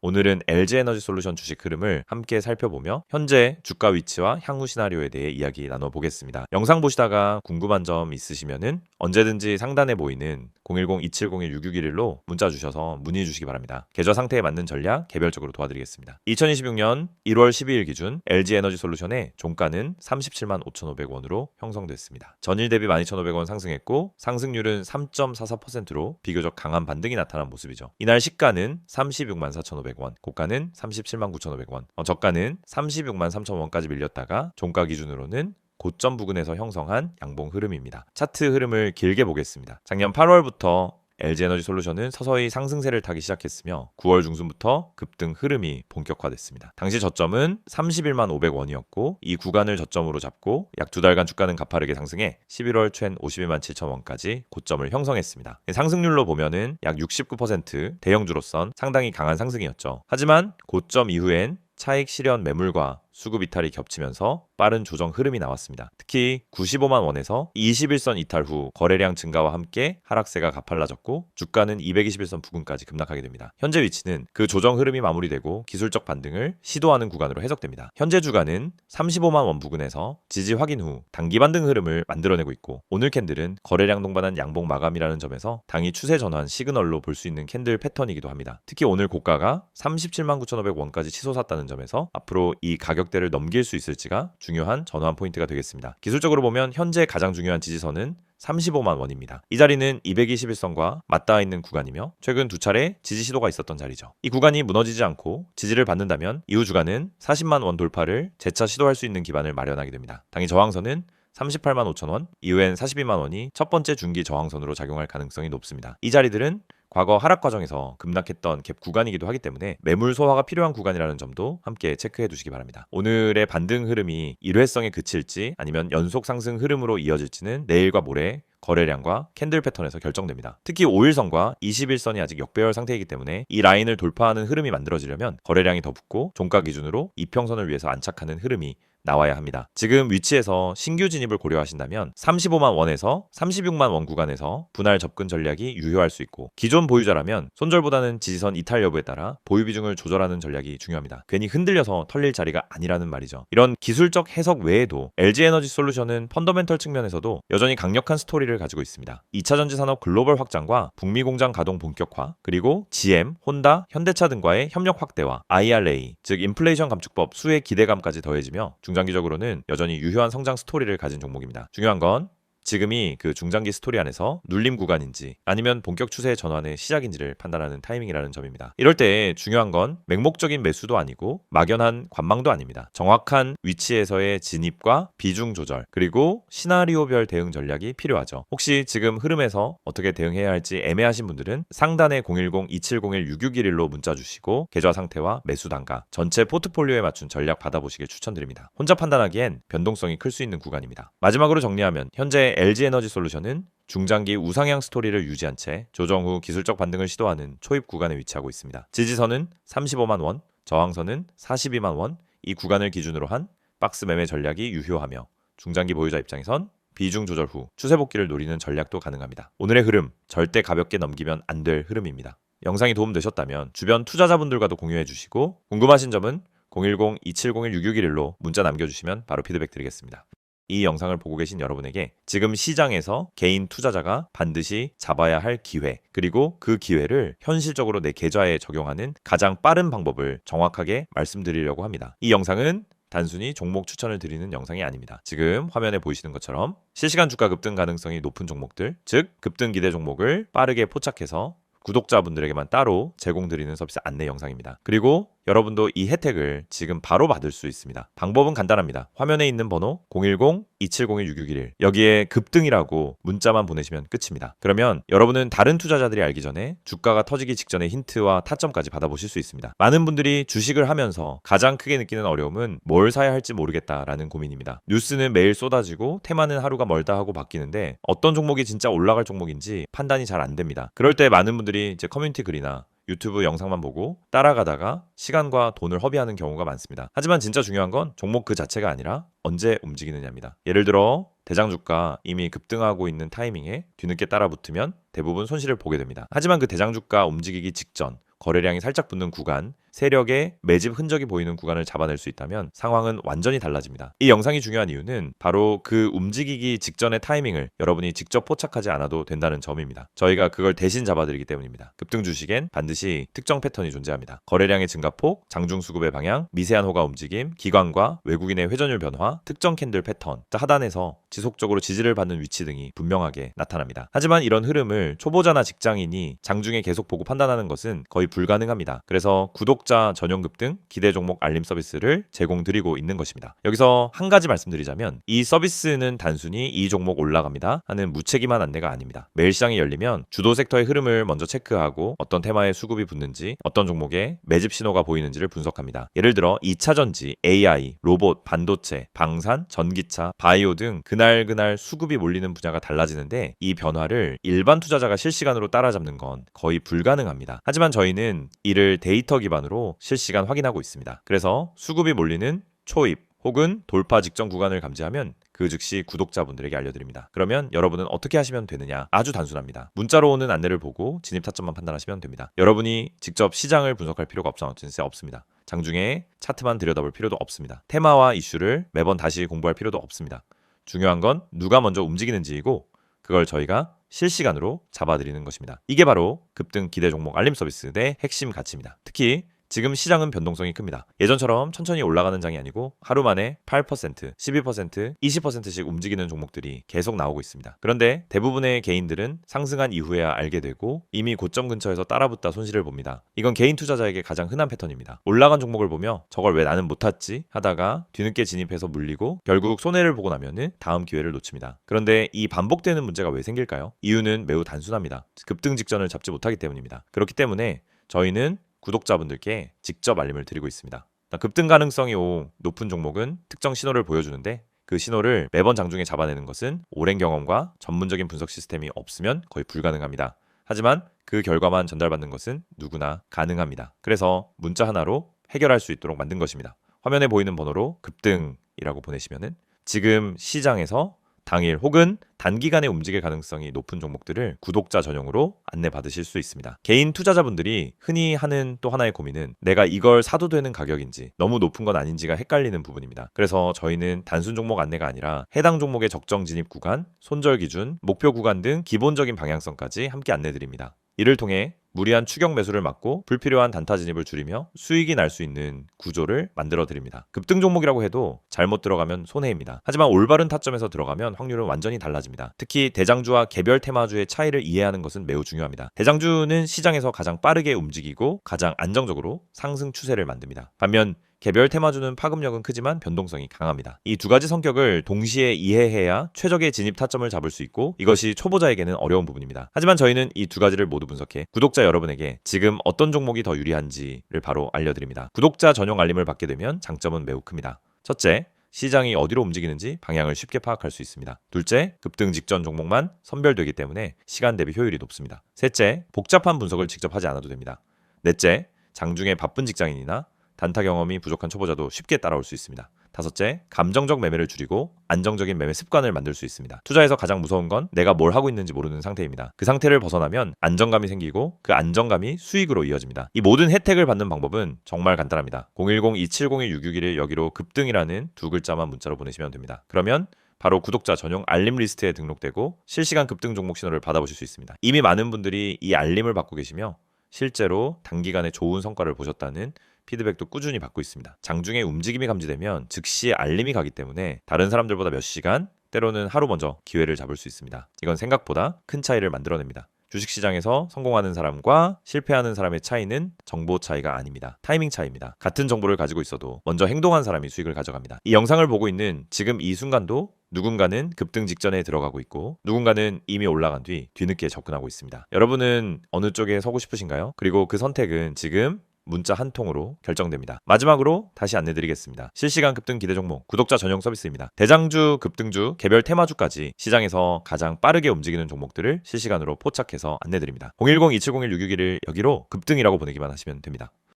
오늘은 LG에너지솔루션 주식 흐름을 함께 살펴보며 현재 주가 위치와 향후 시나리오에 대해 이야기 나눠보겠습니다. 영상 보시다가 궁금한 점 있으시면은 언제든지 상단에 보이는 010-2701-6611로 문자 주셔서 문의 주시기 바랍니다. 계좌 상태에 맞는 전략 개별적으로 도와드리겠습니다. 2026년 1월 12일 기준 LG에너지솔루션의 종가는 37만 5,500원으로 형성됐습니다. 전일 대비 12,500원 상승했고 상승률은 3.44%로 비교적 강한 반등이 나타난 모습이죠. 이날 시가는 36만 4,500원, 고가는 37만 9,500원, 저가는 36만 3,000원까지 밀렸다가 종가 기준으로는 고점 부근에서 형성한 양봉 흐름입니다. 차트 흐름을 길게 보겠습니다. 작년 8월부터 LG에너지솔루션은 서서히 상승세를 타기 시작했으며 9월 중순부터 급등 흐름이 본격화됐습니다. 당시 저점은 31만 500원이었고 이 구간을 저점으로 잡고 약 두 달간 주가는 가파르게 상승해 11월 챈 52만 7천원까지 고점을 형성했습니다. 상승률로 보면은 약 69% 대형주로선 상당히 강한 상승이었죠. 하지만 고점 이후엔 차익 실현 매물과 수급 이탈이 겹치면서 빠른 조정 흐름이 나왔습니다. 특히 95만 원에서 21선 이탈 후 거래량 증가와 함께 하락세가 가팔라졌고 주가는 221선 부근까지 급락하게 됩니다. 현재 위치는 그 조정 흐름이 마무리되고 기술적 반등을 시도하는 구간으로 해석됩니다. 현재 주가는 35만 원 부근에서 지지 확인 후 단기 반등 흐름을 만들어내고 있고 오늘 캔들은 거래량 동반한 양봉 마감이라는 점에서 당이 추세 전환 시그널로 볼 수 있는 캔들 패턴이기도 합니다. 특히 오늘 고가가 37만 9,500원까지 치솟았다는 점에서 앞으로 이 가격대를 넘길 수 있을지가 중요한 전환 포인트가 되겠습니다. 기술적으로 보면 현재 가장 중요한 지지선은 35만 원입니다. 이 자리는 221선과 맞닿아 있는 구간이며 최근 두 차례 지지 시도가 있었던 자리죠. 이 구간이 무너지지 않고 지지를 받는다면 이후 주간은 40만 원 돌파를 재차 시도할 수 있는 기반을 마련하게 됩니다. 당일 저항선은 38만 5천 원, 이후엔 42만 원이 첫 번째 중기 저항선으로 작용할 가능성이 높습니다. 이 자리들은 과거 하락 과정에서 급락했던 갭 구간이기도 하기 때문에 매물 소화가 필요한 구간이라는 점도 함께 체크해 두시기 바랍니다. 오늘의 반등 흐름이 일회성에 그칠지 아니면 연속 상승 흐름으로 이어질지는 내일과 모레 거래량과 캔들 패턴에서 결정됩니다. 특히 5일선과 21선이 아직 역배열 상태이기 때문에 이 라인을 돌파하는 흐름이 만들어지려면 거래량이 더 붙고 종가 기준으로 이평선을 위해서 안착하는 흐름이 나와야 합니다. 지금 위치에서 신규 진입을 고려하신다면 35만 원에서 36만 원 구간에서 분할 접근 전략이 유효할 수 있고 기존 보유자라면 손절보다는 지지선 이탈 여부에 따라 보유 비중을 조절하는 전략이 중요합니다. 괜히 흔들려서 털릴 자리가 아니라는 말이죠. 이런 기술적 해석 외에도 LG에너지솔루션은 펀더멘털 측면에서도 여전히 강력한 스토리를 가지고 있습니다. 2차 전지 산업 글로벌 확장과 북미 공장 가동 본격화, 그리고 GM, 혼다, 현대차 등과의 협력 확대와 IRA, 즉 인플레이션 감축법 수혜 기대감까지 더해지며 중장기적으로는 여전히 유효한 성장 스토리를 가진 종목입니다. 중요한 건 지금이 그 중장기 스토리 안에서 눌림 구간인지 아니면 본격 추세의 전환의 시작인지를 판단하는 타이밍이라는 점입니다. 이럴 때 중요한 건 맹목적인 매수도 아니고 막연한 관망도 아닙니다. 정확한 위치에서의 진입과 비중 조절 그리고 시나리오별 대응 전략이 필요하죠. 혹시 지금 흐름에서 어떻게 대응해야 할지 애매하신 분들은 상단에 010-2701-6611로 문자 주시고 계좌 상태와 매수 단가, 전체 포트폴리오에 맞춘 전략 받아보시길 추천드립니다. 혼자 판단하기엔 변동성이 클 수 있는 구간입니다. 마지막으로 정리하면 현재 LG에너지솔루션은 중장기 우상향 스토리를 유지한 채 조정 후 기술적 반등을 시도하는 초입 구간에 위치하고 있습니다. 지지선은 35만 원, 저항선은 42만 원, 이 구간을 기준으로 한 박스 매매 전략이 유효하며 중장기 보유자 입장에선 비중 조절 후 추세 복귀를 노리는 전략도 가능합니다. 오늘의 흐름 절대 가볍게 넘기면 안 될 흐름입니다. 영상이 도움되셨다면 주변 투자자분들과도 공유해 주시고 궁금하신 점은 010-2701-6611로 문자 남겨주시면 바로 피드백 드리겠습니다. 이 영상을 보고 계신 여러분에게 지금 시장에서 개인 투자자가 반드시 잡아야 할 기회, 그리고 그 기회를 현실적으로 내 계좌에 적용하는 가장 빠른 방법을 정확하게 말씀드리려고 합니다. 이 영상은 단순히 종목 추천을 드리는 영상이 아닙니다. 지금 화면에 보이시는 것처럼 실시간 주가 급등 가능성이 높은 종목들, 즉 급등 기대 종목을 빠르게 포착해서 구독자분들에게만 따로 제공드리는 서비스 안내 영상입니다. 그리고 여러분도 이 혜택을 지금 바로 받을 수 있습니다. 방법은 간단합니다. 화면에 있는 번호 010-2701-6611 여기에 급등이라고 문자만 보내시면 끝입니다. 그러면 여러분은 다른 투자자들이 알기 전에 주가가 터지기 직전의 힌트와 타점까지 받아보실 수 있습니다. 많은 분들이 주식을 하면서 가장 크게 느끼는 어려움은 뭘 사야 할지 모르겠다라는 고민입니다. 뉴스는 매일 쏟아지고 테마는 하루가 멀다 하고 바뀌는데 어떤 종목이 진짜 올라갈 종목인지 판단이 잘 안 됩니다. 그럴 때 많은 분들이 이제 커뮤니티 글이나 유튜브 영상만 보고 따라가다가 시간과 돈을 허비하는 경우가 많습니다. 하지만 진짜 중요한 건 종목 그 자체가 아니라 언제 움직이느냐입니다. 예를 들어 대장주가 이미 급등하고 있는 타이밍에 뒤늦게 따라 붙으면 대부분 손실을 보게 됩니다. 하지만 그 대장주가 움직이기 직전 거래량이 살짝 붙는 구간, 세력의 매집 흔적이 보이는 구간을 잡아낼 수 있다면 상황은 완전히 달라집니다. 이 영상이 중요한 이유는 바로 그 움직이기 직전의 타이밍을 여러분이 직접 포착하지 않아도 된다는 점입니다. 저희가 그걸 대신 잡아드리기 때문입니다. 급등 주식엔 반드시 특정 패턴이 존재합니다. 거래량의 증가폭, 장중 수급의 방향, 미세한 호가 움직임, 기관과 외국인의 회전율 변화, 특정 캔들 패턴, 하단에서 지속적으로 지지를 받는 위치 등이 분명하게 나타납니다. 하지만 이런 흐름을 초보자나 직장인이 장중에 계속 보고 판단하는 것은 거의 불가능합니다. 그래서 구독자 전용 급등 기대 종목 알림 서비스를 제공드리고 있는 것입니다. 여기서 한 가지 말씀드리자면 이 서비스는 단순히 이 종목 올라갑니다 하는 무책임한 안내가 아닙니다. 매일 시장이 열리면 주도 섹터의 흐름을 먼저 체크하고 어떤 테마에 수급이 붙는지, 어떤 종목에 매집 신호가 보이는지를 분석합니다. 예를 들어 2차전지, AI, 로봇, 반도체, 방산, 전기차, 바이오 등 그날 수급이 몰리는 분야가 달라지는데 이 변화를 일반 투자자가 실시간으로 따라잡는 건 거의 불가능합니다. 하지만 저희는 이를 데이터 기반으로 실시간 확인하고 있습니다. 그래서 수급이 몰리는 초입 혹은 돌파 직전 구간을 감지하면 그 즉시 구독자분들에게 알려드립니다. 그러면 여러분은 어떻게 하시면 되느냐? 아주 단순합니다. 문자로 오는 안내를 보고 진입 타점만 판단하시면 됩니다. 여러분이 직접 시장을 분석할 필요가 없습니다. 장중에 차트만 들여다볼 필요도 없습니다. 테마와 이슈를 매번 다시 공부할 필요도 없습니다. 중요한 건 누가 먼저 움직이는지이고 그걸 저희가 실시간으로 잡아드리는 것입니다. 이게 바로 급등 기대 종목 알림 서비스의 핵심 가치입니다. 특히 지금 시장은 변동성이 큽니다. 예전처럼 천천히 올라가는 장이 아니고 하루 만에 8%, 12%, 20%씩 움직이는 종목들이 계속 나오고 있습니다. 그런데 대부분의 개인들은 상승한 이후에야 알게 되고 이미 고점 근처에서 따라붙다 손실을 봅니다. 이건 개인 투자자에게 가장 흔한 패턴입니다. 올라간 종목을 보며 저걸 왜 나는 못 탔지 하다가 뒤늦게 진입해서 물리고 결국 손해를 보고 나면은 다음 기회를 놓칩니다. 그런데 이 반복되는 문제가 왜 생길까요? 이유는 매우 단순합니다. 급등 직전을 잡지 못하기 때문입니다. 그렇기 때문에 저희는 구독자분들께 직접 알림을 드리고 있습니다. 급등 가능성이 높은 종목은 특정 신호를 보여주는데 그 신호를 매번 장중에 잡아내는 것은 오랜 경험과 전문적인 분석 시스템이 없으면 거의 불가능합니다. 하지만 그 결과만 전달받는 것은 누구나 가능합니다. 그래서 문자 하나로 해결할 수 있도록 만든 것입니다. 화면에 보이는 번호로 급등이라고 보내시면은 지금 시장에서 당일 혹은 단기간에 움직일 가능성이 높은 종목들을 구독자 전용으로 안내받으실 수 있습니다. 개인 투자자분들이 흔히 하는 또 하나의 고민은 내가 이걸 사도 되는 가격인지 너무 높은 건 아닌지가 헷갈리는 부분입니다. 그래서 저희는 단순 종목 안내가 아니라 해당 종목의 적정 진입 구간, 손절 기준, 목표 구간 등 기본적인 방향성까지 함께 안내드립니다. 이를 통해 무리한 추격 매수를 막고 불필요한 단타 진입을 줄이며 수익이 날 수 있는 구조를 만들어 드립니다. 급등 종목이라고 해도 잘못 들어가면 손해입니다. 하지만 올바른 타점에서 들어가면 확률은 완전히 달라집니다. 특히 대장주와 개별 테마주의 차이를 이해하는 것은 매우 중요합니다. 대장주는 시장에서 가장 빠르게 움직이고 가장 안정적으로 상승 추세를 만듭니다. 반면 개별 테마주는 파급력은 크지만 변동성이 강합니다. 이 두 가지 성격을 동시에 이해해야 최적의 진입 타점을 잡을 수 있고 이것이 초보자에게는 어려운 부분입니다. 하지만 저희는 이 두 가지를 모두 분석해 구독자 여러분에게 지금 어떤 종목이 더 유리한지를 바로 알려드립니다. 구독자 전용 알림을 받게 되면 장점은 매우 큽니다. 첫째, 시장이 어디로 움직이는지 방향을 쉽게 파악할 수 있습니다. 둘째, 급등 직전 종목만 선별되기 때문에 시간 대비 효율이 높습니다. 셋째, 복잡한 분석을 직접 하지 않아도 됩니다. 넷째, 장중에 바쁜 직장인이나 단타 경험이 부족한 초보자도 쉽게 따라올 수 있습니다. 다섯째, 감정적 매매를 줄이고 안정적인 매매 습관을 만들 수 있습니다. 투자에서 가장 무서운 건 내가 뭘 하고 있는지 모르는 상태입니다. 그 상태를 벗어나면 안정감이 생기고 그 안정감이 수익으로 이어집니다. 이 모든 혜택을 받는 방법은 정말 간단합니다. 010-2701-661을 여기로 급등이라는 두 글자만 문자로 보내시면 됩니다. 그러면 바로 구독자 전용 알림 리스트에 등록되고 실시간 급등 종목 신호를 받아보실 수 있습니다. 이미 많은 분들이 이 알림을 받고 계시며 실제로 단기간에 좋은 성과를 보셨다는 피드백도 꾸준히 받고 있습니다. 장중에 움직임이 감지되면 즉시 알림이 가기 때문에 다른 사람들보다 몇 시간, 때로는 하루 먼저 기회를 잡을 수 있습니다. 이건 생각보다 큰 차이를 만들어냅니다. 주식시장에서 성공하는 사람과 실패하는 사람의 차이는 정보 차이가 아닙니다. 타이밍 차이입니다. 같은 정보를 가지고 있어도 먼저 행동한 사람이 수익을 가져갑니다. 이 영상을 보고 있는 지금 이 순간도 누군가는 급등 직전에 들어가고 있고 누군가는 이미 올라간 뒤 뒤늦게 접근하고 있습니다. 여러분은 어느 쪽에 서고 싶으신가요? 그리고 그 선택은 지금 문자 한 통으로 결정됩니다. 마지막으로 다시 안내드리겠습니다. 실시간 급등 기대 종목 구독자 전용 서비스입니다. 대장주, 급등주, 개별 테마주까지 시장에서 가장 빠르게 움직이는 종목들을 실시간으로 포착해서 안내드립니다. 010-2701-661을 여기로 급등이라고 보내기만 하시면 됩니다.